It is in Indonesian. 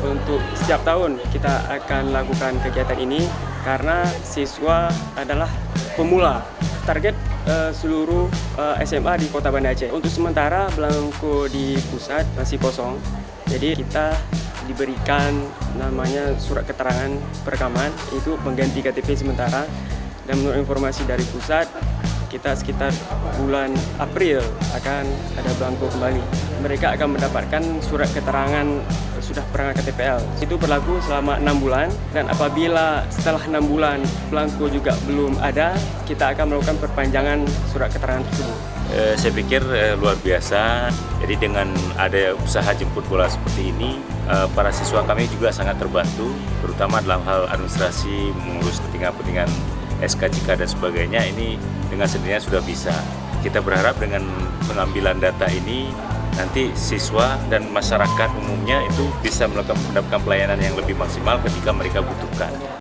untuk setiap tahun kita akan lakukan kegiatan ini karena siswa adalah pemula. Target seluruh SMA di Kota Banda Aceh. Untuk sementara belangko di pusat masih kosong. Jadi kita diberikan namanya surat keterangan perekaman itu mengganti KTP sementara, dan menurut informasi dari pusat kita sekitar bulan April akan ada belangko kembali. Mereka akan mendapatkan surat keterangan sudah pernah KTPL. Itu berlaku selama 6 bulan, dan apabila setelah 6 bulan belangko juga belum ada, kita akan melakukan perpanjangan surat keterangan tersebut. Saya pikir luar biasa. Jadi dengan ada usaha jemput bola seperti ini, para siswa kami juga sangat terbantu, terutama dalam hal administrasi, mengurus kepentingan SKCK dan sebagainya. Ini dengan sendirinya sudah bisa. Kita berharap dengan pengambilan data ini nanti siswa dan masyarakat umumnya itu bisa mendapatkan pelayanan yang lebih maksimal ketika mereka butuhkan.